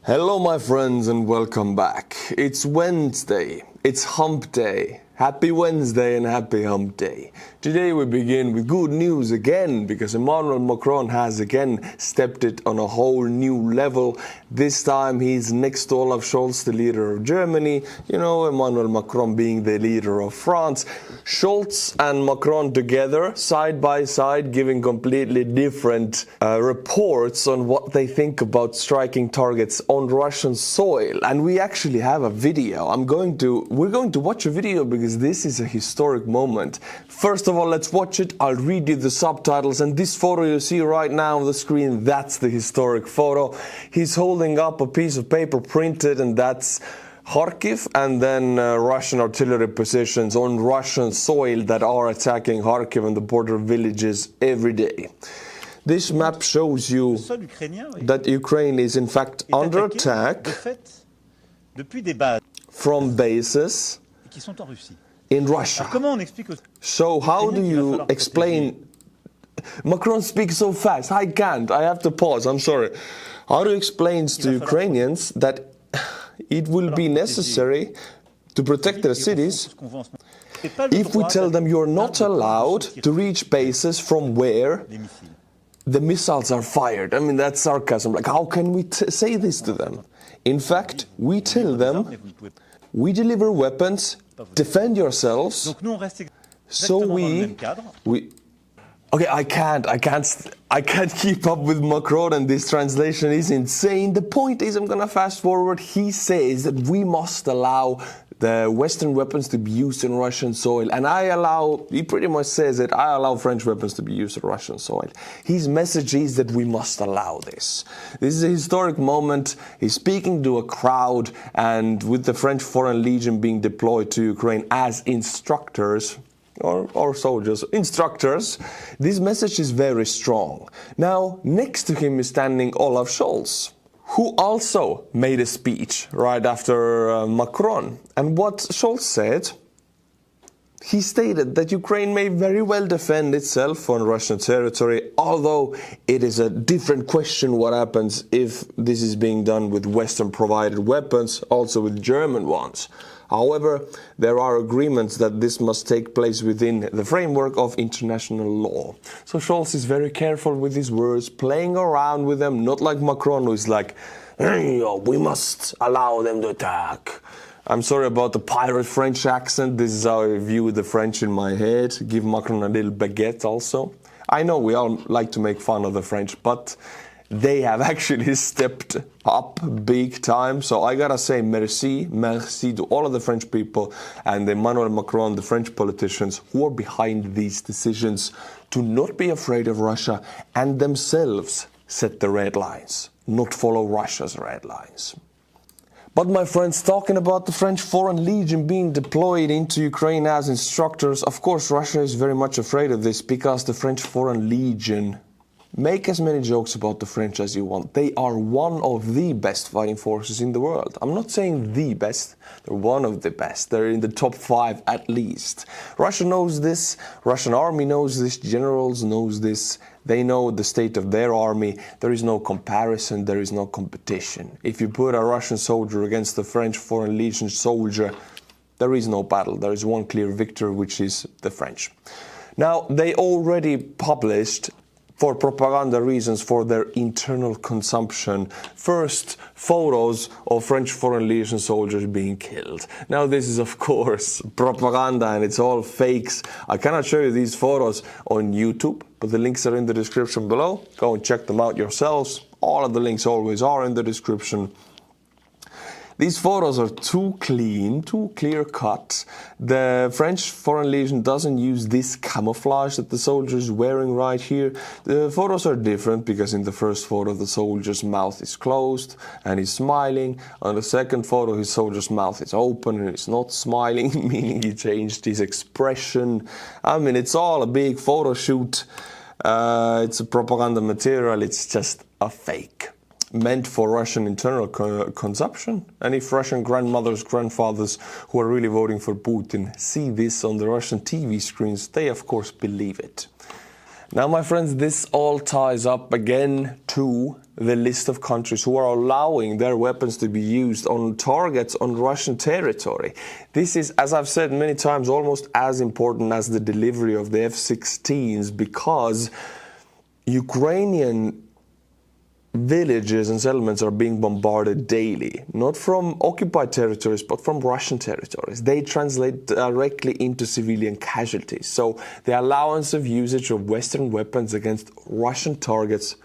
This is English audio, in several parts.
Hello my friends and welcome back. It's Wednesday, it's hump day. Happy Wednesday and happy hump day. Today we begin with good news again because Emmanuel Macron has again stepped it on a whole new level. This time he's next to Olaf Scholz, the leader of Germany. You know, Emmanuel Macron being the leader of France. Scholz and Macron together, side by side, giving completely different reports on what they think about striking targets on Russian soil. And we actually have a video. We're going to watch a video because this is a historic moment. First of all, let's watch it. I'll read you the subtitles, and this photo you see right now on the screen, that's the historic photo. He's holding up a piece of paper printed, and that's Kharkiv, and then Russian artillery positions on Russian soil that are attacking Kharkiv and the border villages every day. This map shows you that Ukraine is in fact under attack from bases in Russia. So how do you explain? Macron speaks so fast, I can't, I have to pause, I'm sorry. How do you explain to Ukrainians that it will be necessary to protect their cities if we tell them you're not allowed to reach bases from where the missiles are fired? I mean, that's sarcasm. Like, how can we say this to them? In fact, we tell them, we deliver weapons, defend yourselves. So okay, I can't keep up with Macron, and this translation is insane. The point is, I'm gonna fast forward. He says that we must allow the Western weapons to be used in Russian soil, and he pretty much says that I allow French weapons to be used in Russian soil. His message is that we must allow this. This is a historic moment. He's speaking to a crowd, and with the French Foreign Legion being deployed to Ukraine as instructors, or soldiers, instructors, this message is very strong. Now, next to him is standing Olaf Scholz, who also made a speech right after Macron. And what Scholz said, he stated that Ukraine may very well defend itself on Russian territory, although it is a different question what happens if this is being done with Western-provided weapons, also with German ones. However, there are agreements that this must take place within the framework of international law. So Scholz is very careful with his words, playing around with them, not like Macron, who is like, hey, we must allow them to attack. I'm sorry about the pirate French accent. This is how I view the French in my head. Give Macron a little baguette also. I know we all like to make fun of the French, but they have actually stepped up big time. So I gotta say merci to all of the French people and Emmanuel Macron, the French politicians who are behind these decisions to not be afraid of Russia and themselves set the red lines, not follow Russia's red lines. But my friends, talking about the French Foreign Legion being deployed into Ukraine as instructors, of course Russia is very much afraid of this because the French Foreign Legion, make as many jokes about the French as you want, they are one of the best fighting forces in the world. I'm not saying the best, they're one of the best. They're in the top 5 at least. Russia knows this, Russian army knows this, generals knows this. They know the state of their army. There is no comparison, there is no competition. If you put a Russian soldier against the French Foreign Legion soldier, there is no battle. There is one clear victor, which is the French. Now, they already published, for propaganda reasons, for their internal consumption, first photos of French Foreign Legion soldiers being killed. Now this is of course propaganda and it's all fakes. I cannot show you these photos on YouTube, but the links are in the description below. Go and check them out yourselves. All of the links always are in the description. These photos are too clean, too clear-cut. The French Foreign Legion doesn't use this camouflage that the soldier is wearing right here. The photos are different because in the first photo the soldier's mouth is closed and he's smiling. On the second photo his soldier's mouth is open and he's not smiling, meaning he changed his expression. I mean, it's all a big photo shoot. It's a propaganda material, it's just a fake, meant for Russian internal consumption. And if Russian grandmothers, grandfathers who are really voting for Putin see this on the Russian TV screens, they of course believe it. Now, my friends, this all ties up again to the list of countries who are allowing their weapons to be used on targets on Russian territory. This is, as I've said many times, almost as important as the delivery of the F-16s, because Ukrainian villages and settlements are being bombarded daily, not from occupied territories, but from Russian territories. They translate directly into civilian casualties. So the allowance of usage of Western weapons against Russian targets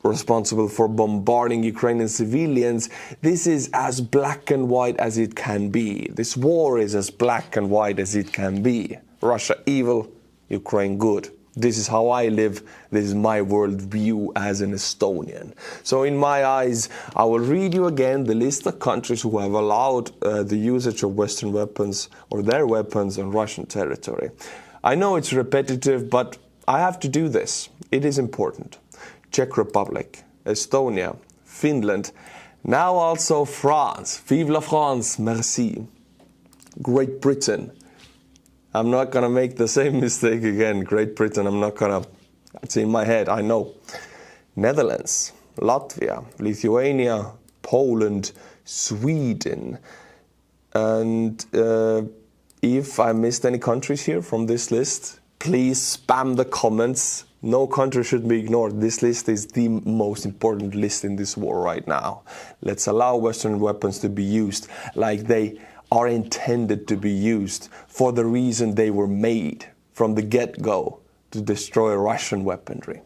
responsible for bombarding Ukrainian civilians, this is as black and white as it can be. This war is as black and white as it can be. Russia evil, Ukraine good. This is how I live. This is my worldview as an Estonian. So in my eyes, I will read you again the list of countries who have allowed the usage of Western weapons or their weapons on Russian territory. I know it's repetitive, but I have to do this. It is important. Czech Republic, Estonia, Finland, now also France. Vive la France, merci. Great Britain. I'm not going to make the same mistake again. Great Britain, I'm not going to, it's in my head, I know. Netherlands, Latvia, Lithuania, Poland, Sweden. And if I missed any countries here from this list, please spam the comments. No country should be ignored. This list is the most important list in this war right now. Let's allow Western weapons to be used like they are intended to be used for the reason they were made from the get-go, to destroy Russian weaponry.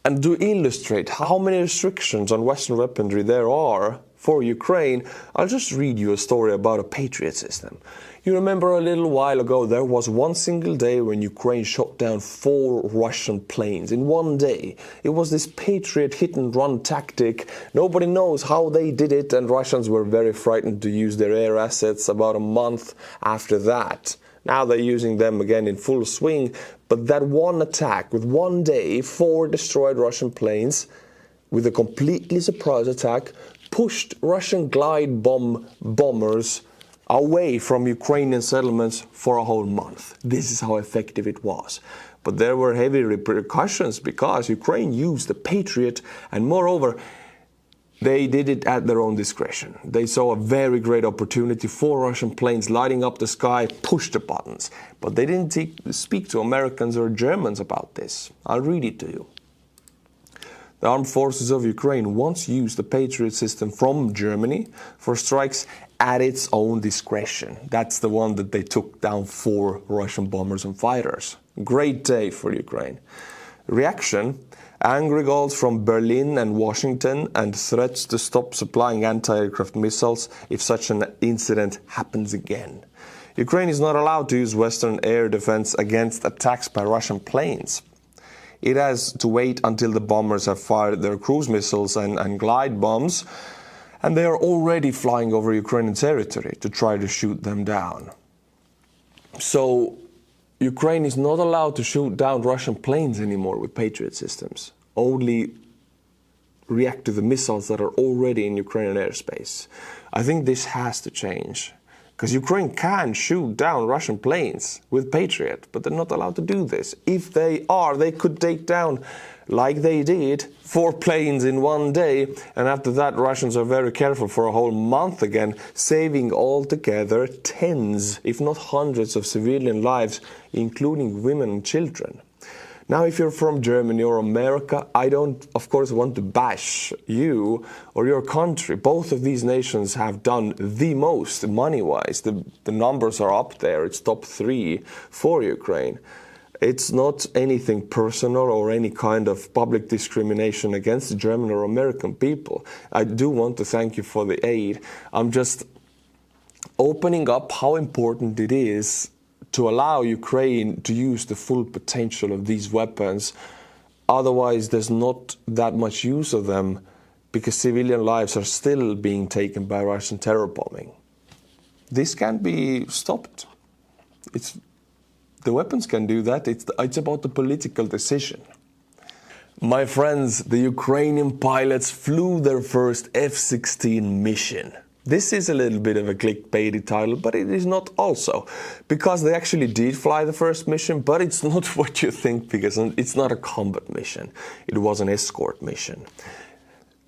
And to illustrate how many restrictions on Western weaponry there are for Ukraine, I'll just read you a story about a Patriot system. You remember a little while ago there was one single day when Ukraine shot down 4 Russian planes in one day. It was this Patriot hit-and-run tactic. Nobody knows how they did it, and Russians were very frightened to use their air assets about a month after that. Now they're using them again in full swing, but that one attack, with one day, 4 destroyed Russian planes, with a completely surprise attack, pushed Russian glide bombers away from Ukrainian settlements for a whole month. This is how effective it was. But there were heavy repercussions because Ukraine used the Patriot, and moreover, they did it at their own discretion. They saw a very great opportunity for Russian planes lighting up the sky, push the buttons. But they didn't speak to Americans or Germans about this. I'll read it to you. The armed forces of Ukraine once used the Patriot system from Germany for strikes at its own discretion. That's the one that they took down 4 Russian bombers and fighters. Great day for Ukraine. Reaction: angry calls from Berlin and Washington and threats to stop supplying anti-aircraft missiles if such an incident happens again. Ukraine is not allowed to use Western air defense against attacks by Russian planes. It has to wait until the bombers have fired their cruise missiles and glide bombs, and they are already flying over Ukrainian territory to try to shoot them down. So Ukraine is not allowed to shoot down Russian planes anymore with Patriot systems, only react to the missiles that are already in Ukrainian airspace. I think this has to change, because Ukraine can shoot down Russian planes with Patriot, but they're not allowed to do this. If they are, they could take down, like they did, 4 planes in one day, and after that Russians are very careful for a whole month again, saving altogether tens, if not hundreds of civilian lives, including women and children. Now, if you're from Germany or America, I don't, of course, want to bash you or your country. Both of these nations have done the most money-wise. The numbers are up there. It's top 3 for Ukraine. It's not anything personal or any kind of public discrimination against the German or American people. I do want to thank you for the aid. I'm just opening up how important it is to allow Ukraine to use the full potential of these weapons. Otherwise, there's not that much use of them, because civilian lives are still being taken by Russian terror bombing. This can be stopped. The weapons can do that. It's about the political decision. My friends, the Ukrainian pilots flew their first F-16 mission. This is a little bit of a clickbaity title, but it is not also, because they actually did fly the first mission, but it's not what you think, because it's not a combat mission. It was an escort mission.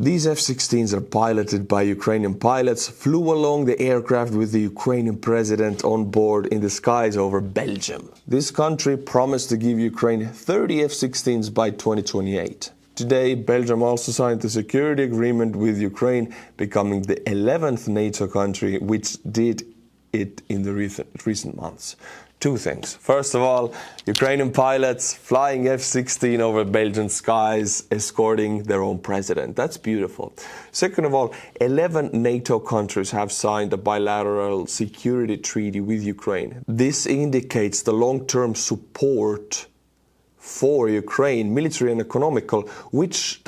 These F-16s are piloted by Ukrainian pilots, flew along the aircraft with the Ukrainian president on board in the skies over Belgium. This country promised to give Ukraine 30 F-16s by 2028. Today, Belgium also signed a security agreement with Ukraine, becoming the 11th NATO country which did it in the recent months. Two things. First of all, Ukrainian pilots flying F-16 over Belgian skies, escorting their own president. That's beautiful. Second of all, 11 NATO countries have signed a bilateral security treaty with Ukraine. This indicates the long-term support for Ukraine, military and economical, which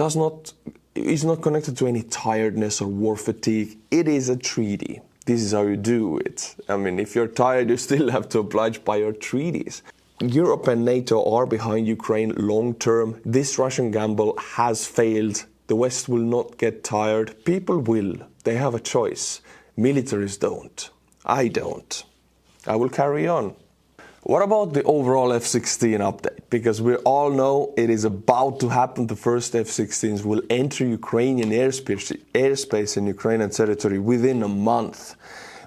is not connected to any tiredness or war fatigue. It is a treaty. This is how you do it. I mean, if you're tired, you still have to oblige by your treaties. Europe and NATO are behind Ukraine long term. This Russian gamble has failed. The West will not get tired. People will. They have a choice. Militaries don't. I don't. I will carry on. What about the overall F-16 update? Because we all know it is about to happen. The first F-16s will enter Ukrainian airspace in Ukrainian territory within a month.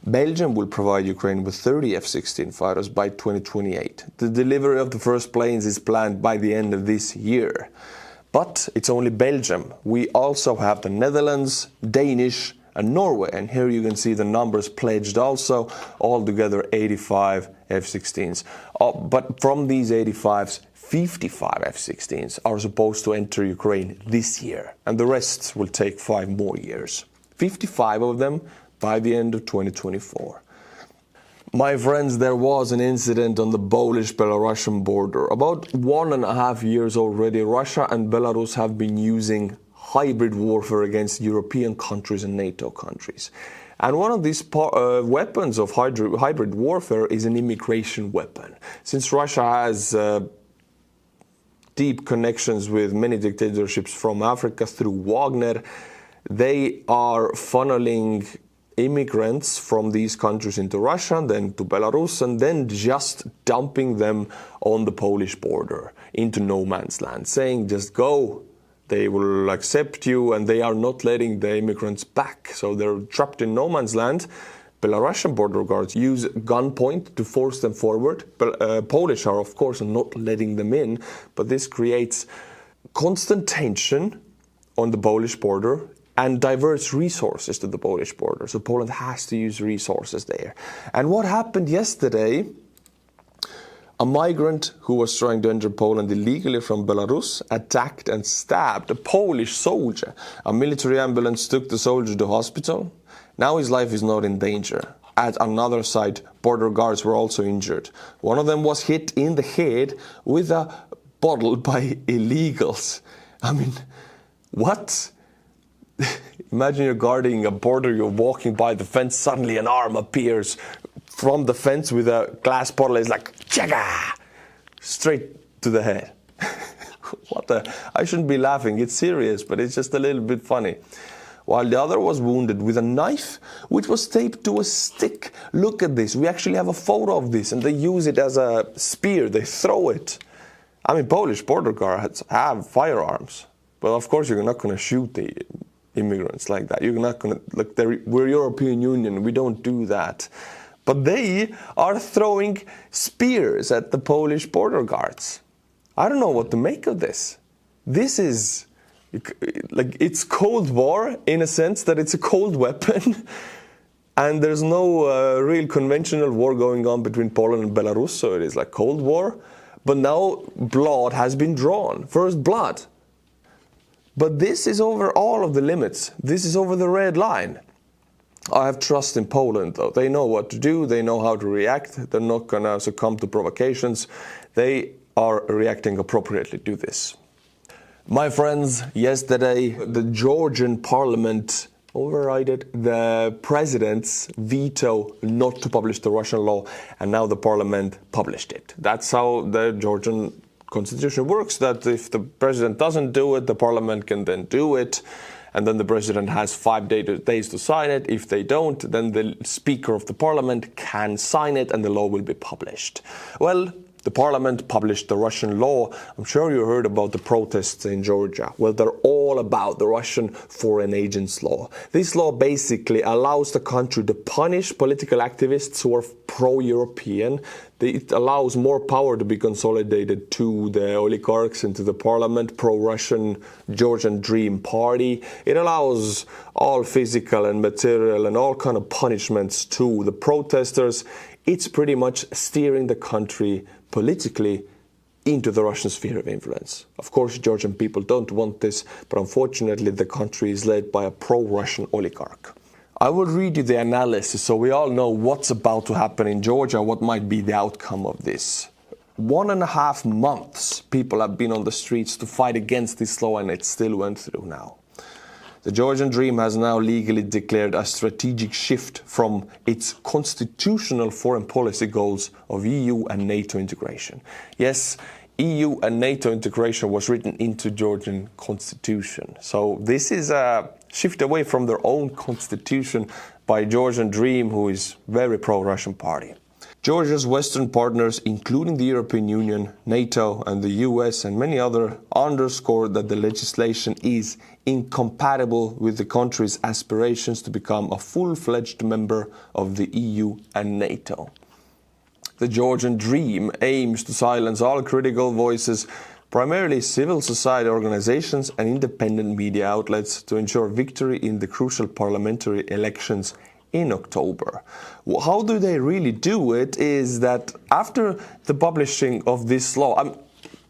Belgium will provide Ukraine with 30 F-16 fighters by 2028. The delivery of the first planes is planned by the end of this year. But it's only Belgium. We also have the Netherlands, Danish, and Norway. And here you can see the numbers pledged also, altogether 85 F-16s. But from these 85s, 55 F-16s are supposed to enter Ukraine this year. And the rest will take 5 more years. 55 of them by the end of 2024. My friends, there was an incident on the Polish-Belarusian border. About 1.5 years already, Russia and Belarus have been using hybrid warfare against European countries and NATO countries. And one of these weapons of hybrid warfare is an immigration weapon. Since Russia has deep connections with many dictatorships from Africa through Wagner, they are funneling immigrants from these countries into Russia, then to Belarus, and then just dumping them on the Polish border into no man's land, saying just go. They will accept you, and they are not letting the immigrants back. So they're trapped in no man's land. Belarusian border guards use gunpoint to force them forward. Polish are, of course, not letting them in. But this creates constant tension on the Polish border and diverts resources to the Polish border. So Poland has to use resources there. And what happened yesterday? A migrant who was trying to enter Poland illegally from Belarus attacked and stabbed a Polish soldier. A military ambulance took the soldier to hospital. Now his life is not in danger. At another site, border guards were also injured. One of them was hit in the head with a bottle by illegals. I mean, what? Imagine you're guarding a border, you're walking by the fence, suddenly an arm appears from the fence with a glass bottle. It's like, chaga! Straight to the head. I shouldn't be laughing, it's serious, but it's just a little bit funny. While the other was wounded with a knife, which was taped to a stick. Look at this, we actually have a photo of this, and they use it as a spear, they throw it. I mean, Polish border guards have firearms, but of course you're not going to shoot the immigrants like that. You're not going to, like, we're European Union, we don't do that. But they are throwing spears at the Polish border guards. I don't know what to make of this. This is, like, it's Cold War in a sense that it's a cold weapon. And there's no real conventional war going on between Poland and Belarus, so it is like Cold War. But now blood has been drawn, first blood. But this is over all of the limits. This is over the red line. I have trust in Poland, though. They know what to do. They know how to react. They're not going to succumb to provocations. They are reacting appropriately to this. My friends, yesterday the Georgian parliament overrided the president's veto not to publish the Russian law, and now the parliament published it. That's how the Georgian constitution works, that if the president doesn't do it, the parliament can then do it. And then the president has 5 days to sign it. If they don't, then the speaker of the parliament can sign it and the law will be published. Well, The parliament published the Russian law. I'm sure you heard about the protests in Georgia. Well, they're all about the Russian foreign agents law. This law basically allows the country to punish political activists who are pro-European. It allows more power to be consolidated to the oligarchs and to the parliament, pro-Russian Georgian Dream Party. It allows all physical and material and all kind of punishments to the protesters. It's pretty much steering the country politically into the Russian sphere of influence. Of course, Georgian people don't want this, but unfortunately the country is led by a pro-Russian oligarch. I will read you the analysis so we all know what's about to happen in Georgia, what might be the outcome of this. 1.5 months people have been on the streets to fight against this law, and it still went through now. The Georgian Dream has now legally declared a strategic shift from its constitutional foreign policy goals of EU and NATO integration. Yes, EU and NATO integration was written into Georgian constitution. So this is a shift away from their own constitution by Georgian Dream, who is very pro-Russian party. Georgia's Western partners, including the European Union, NATO and the US and many others, underscored that the legislation is incompatible with the country's aspirations to become a full-fledged member of the EU and NATO. The Georgian Dream aims to silence all critical voices, primarily civil society organizations and independent media outlets, to ensure victory in the crucial parliamentary elections in October. How do they really do it is that after the publishing of this law,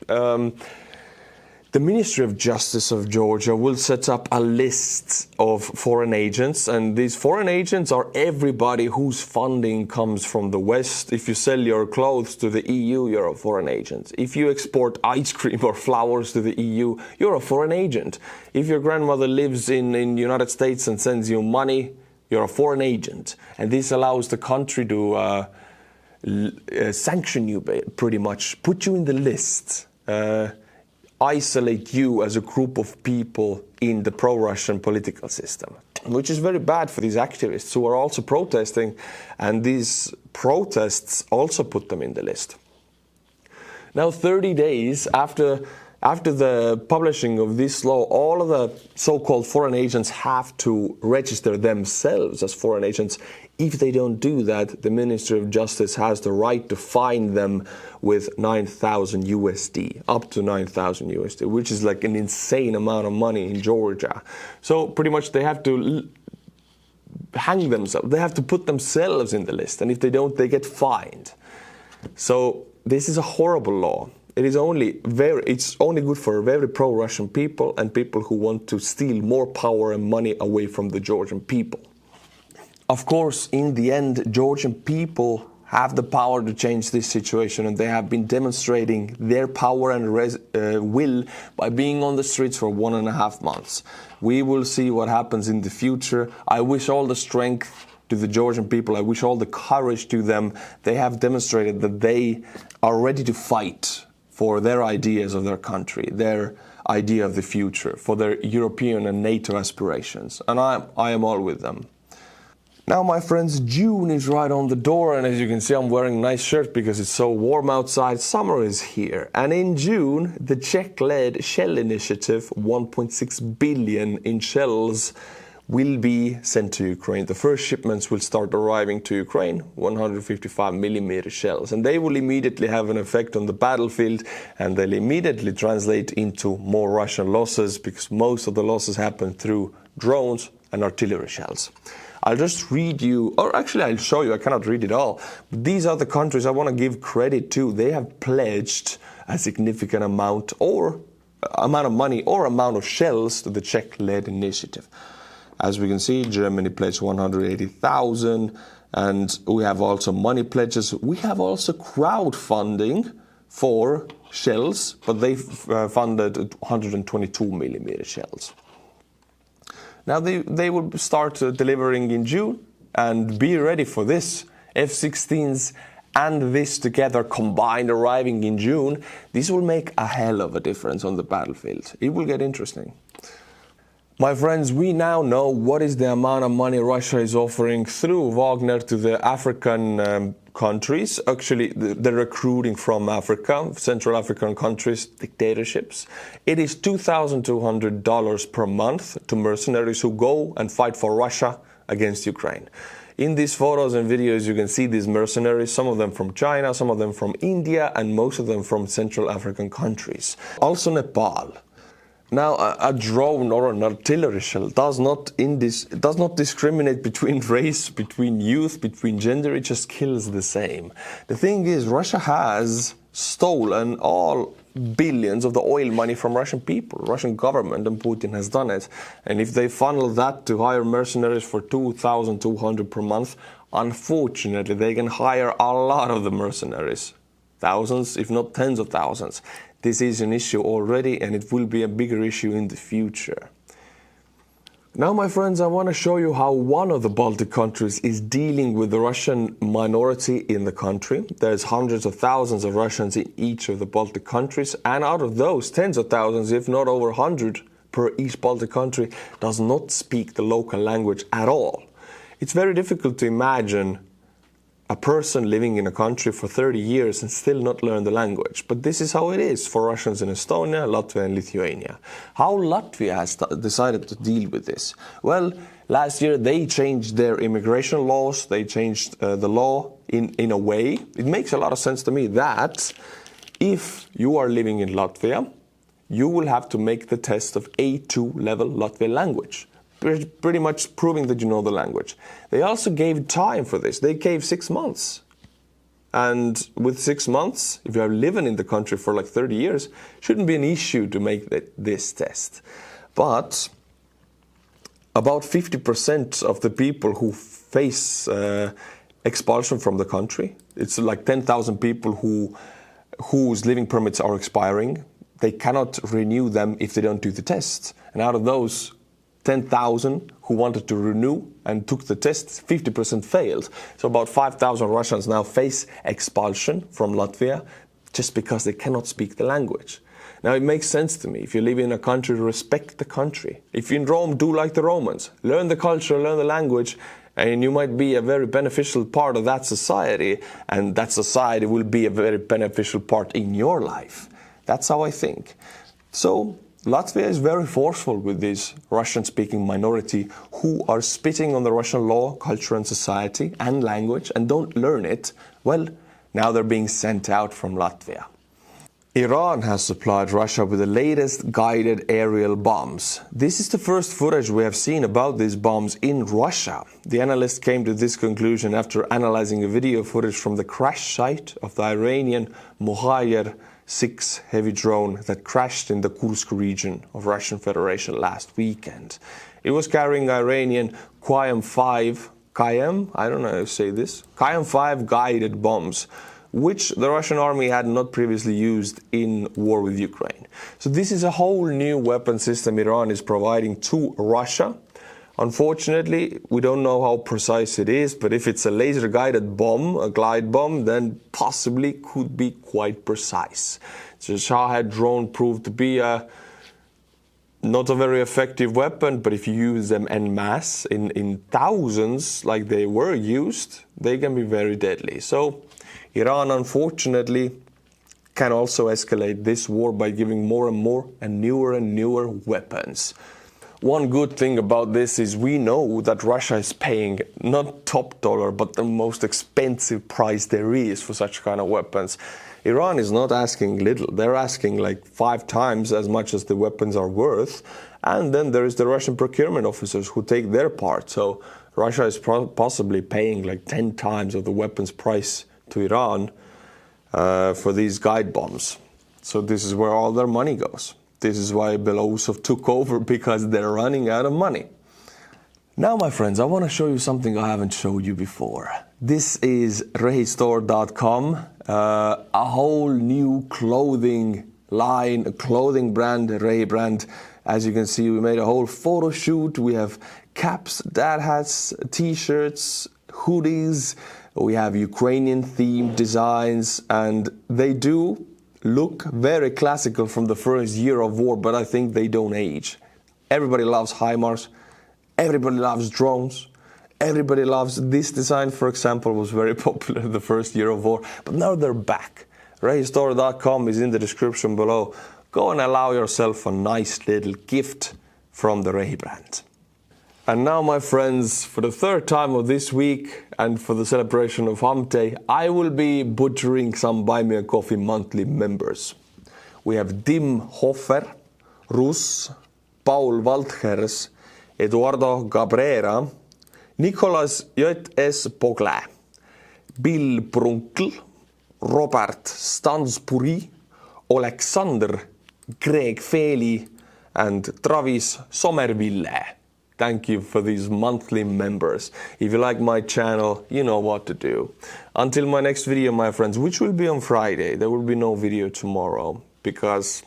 the Ministry of Justice of Georgia will set up a list of foreign agents, and these foreign agents are everybody whose funding comes from the West. If you sell your clothes to the EU, you're a foreign agent. If you export ice cream or flowers to the EU, you're a foreign agent. If your grandmother lives in the United States and sends you money, you're a foreign agent. And this allows the country to sanction you pretty much, put you in the list, isolate you as a group of people in the pro-Russian political system, which is very bad for these activists who are also protesting, and these protests also put them in the list. Now, 30 days after the publishing of this law, all of the so-called foreign agents have to register themselves as foreign agents. If they don't do that, the Ministry of Justice has the right to fine them with 9,000 USD, up to 9,000 USD, which is like an insane amount of money in Georgia. So pretty much they have to hang themselves. They have to put themselves in the list, and if they don't, they get fined. So this is a horrible law. It's only good for very pro-Russian people and people who want to steal more power and money away from the Georgian people. Of course, in the end, Georgian people have the power to change this situation, and they have been demonstrating their power and will by being on the streets for 1.5 months. We will see what happens in the future. I wish all the strength to the Georgian people. I wish all the courage to them. They have demonstrated that they are ready to fight for their ideas of their country, their idea of the future, for their European and NATO aspirations. And I am all with them. Now, my friends, June is right on the door, and as you can see, I'm wearing a nice shirt because it's so warm outside. Summer is here. And in June, the Czech-led Shell initiative, 1.6 billion in shells, will be sent to Ukraine. The first shipments will start arriving to Ukraine, 155mm shells, and they will immediately have an effect on the battlefield, and they'll immediately translate into more Russian losses, because most of the losses happen through drones and artillery shells. I'll just read you, or actually I'll show you, I cannot read it all. These are the countries I want to give credit to. They have pledged a significant amount of money or amount of shells to the Czech-led initiative. As we can see, Germany pledged 180,000, and we have also money pledges. We have also crowdfunding for shells, but they funded 122mm shells. Now they will start delivering in June, and be ready for this. F-16s and this together combined arriving in June, this will make a hell of a difference on the battlefield. It will get interesting. My friends, we now know what is the amount of money Russia is offering through Wagner to the African countries. Actually, they're recruiting from Africa, Central African countries, dictatorships. It is $2,200 per month to mercenaries who go and fight for Russia against Ukraine. In these photos and videos, you can see these mercenaries, some of them from China, some of them from India, and most of them from Central African countries. Also Nepal. Now, a drone or an artillery shell does not discriminate between race, between youth, between gender. It just kills the same. The thing is, Russia has stolen all billions of the oil money from Russian people, Russian government, and Putin has done it. And if they funnel that to hire mercenaries for $2,200 per month, unfortunately, they can hire a lot of the mercenaries. Thousands, if not tens of thousands. This is an issue already, and it will be a bigger issue in the future. Now, my friends, I want to show you how one of the Baltic countries is dealing with the Russian minority in the country. There's hundreds of thousands of Russians in each of the Baltic countries, and out of those, tens of thousands, if not over 100 per each Baltic country, does not speak the local language at all. It's very difficult to imagine a person living in a country for 30 years and still not learn the language. But this is how it is for Russians in Estonia, Latvia and Lithuania. How Latvia has decided to deal with this? Well, last year they changed their immigration laws. They changed the law in a way. It makes a lot of sense to me that if you are living in Latvia, you will have to make the test of A2 level Latvian language. Pretty much proving that you know the language. They also gave time for this. They gave 6 months. And with 6 months, if you are living in the country for like 30 years, shouldn't be an issue to make this test. But about 50% of the people who face expulsion from the country, it's like 10,000 people whose living permits are expiring. They cannot renew them if they don't do the test. And out of those 10,000 who wanted to renew and took the test, 50% failed. So about 5,000 Russians now face expulsion from Latvia just because they cannot speak the language. Now, it makes sense to me. If you live in a country, respect the country. If you're in Rome, do like the Romans. Learn the culture, learn the language, and you might be a very beneficial part of that society, and that society will be a very beneficial part in your life. That's how I think. So Latvia is very forceful with this Russian-speaking minority who are spitting on the Russian law, culture and society and language and don't learn it. Well, now they're being sent out from Latvia. Iran has supplied Russia with the latest guided aerial bombs. This is the first footage we have seen about these bombs in Russia. The analyst came to this conclusion after analyzing a video footage from the crash site of the Iranian Moiz 6 heavy drone that crashed in the Kursk region of Russian Federation last weekend. It was carrying Iranian kyiv, I don't know how to say this, kyiv guided bombs, which the Russian army had not previously used in war with Ukraine. So this is a whole new weapon system Iran is providing to Russia. Unfortunately, we don't know how precise it is, but if it's a laser-guided bomb, a glide bomb, then possibly could be quite precise. The Shahed drone proved to be not a very effective weapon, but if you use them en masse, in thousands, like they were used, they can be very deadly. So Iran, unfortunately, can also escalate this war by giving more and newer weapons. One good thing about this is we know that Russia is paying not top dollar, but the most expensive price there is for such kind of weapons. Iran is not asking little. They're asking like 5 times as much as the weapons are worth. And then there is the Russian procurement officers who take their part. So Russia is possibly paying like 10 times of the weapons price to Iran for these guide bombs. So this is where all their money goes. This is why Belarus took over, because they're running out of money. Now, my friends, I want to show you something I haven't showed you before. This is REHIstore.com, a whole new clothing line, a clothing brand, a REHI brand. As you can see, we made a whole photo shoot. We have caps, dad hats, t-shirts, hoodies. We have Ukrainian themed designs, and they do look very classical from the first year of war, but I think they don't age. Everybody loves HIMARS, everybody loves drones, Everybody loves this design, for example, was very popular the first year of war, but now they're back. REHIstore.com is in the description below. Go and allow yourself a nice little gift from the REHI brand. And now, my friends, for the third time of this week and for the celebration of Hump Day, I will be butchering some Buy Me a Coffee monthly members. We have Tim Hofer, Rus, Paul Waltgers, Eduardo Cabrera, Nicolas J.S. Pogle, Bill Brunkel, Robert Stansbury, Alexander, Greg Feely, and Travis Somerville. Thank you for these monthly members. If you like my channel, you know what to do. Until my next video, my friends, which will be on Friday. There will be no video tomorrow because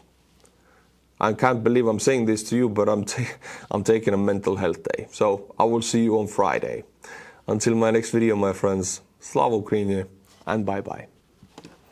I can't believe I'm saying this to you, but I'm taking a mental health day. So I will see you on Friday. Until my next video, my friends, Slava Ukraini, and bye-bye.